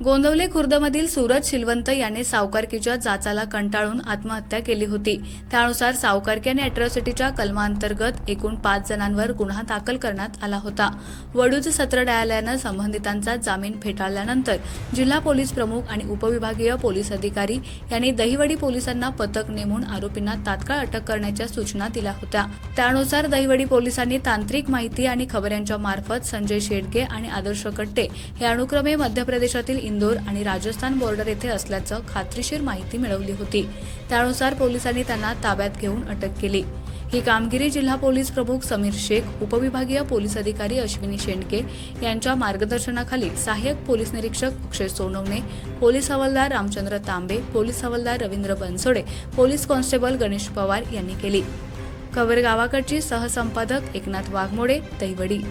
गोंदवले खुर्दमधील सूरज शिलवंत याने सावकारकीच्या जाचाला कंटाळून आत्महत्या केली होती। त्यानुसार सावकारकी आणि अॅट्रॉसिटीच्या कलमांतर्गत एकूण 5 जणांवर गुन्हा दाखल करण्यात आला होता। वडूज सत्र न्यायालयाने संबंधितांचा जामीन फेटाळल्यानंतर जिल्हा पोलीस प्रमुख आणि उपविभागीय पोलीस अधिकारी यांनी दहिवडी पोलिसांना पथक नेमून आरोपींना तात्काळ अटक करण्याच्या सूचना दिल्या होत्या। त्यानुसार दहिवडी पोलिसांनी तांत्रिक माहिती आणि खबर यांच्या मार्फत संजय शेडगे आणि आदर्श कट्टे हे अनुक्रमे मध्य प्रदेशातील इंदोर आणि राजस्थान बॉर्डर येथे असल्याचं खात्रीशीर माहिती मिळवली होती। त्यानुसार पोलिसांनी त्यांना ताब्यात घेऊन अटक केली। ही कामगिरी जिल्हा पोलीस प्रमुख समीर शेख, उपविभागीय पोलीस अधिकारी अश्विनी शेंडके यांच्या मार्गदर्शनाखाली सहाय्यक पोलीस निरीक्षक अक्षय सोनवणे, पोलीस हवालदार रामचंद्र तांबे, पोलीस हवालदार रवींद्र बनसोडे, पोलीस कॉन्स्टेबल गणेश पवार यांनी केली। खबर गावाकडची सहसंपादक एकनाथ वाघमोडे, दहिवडी।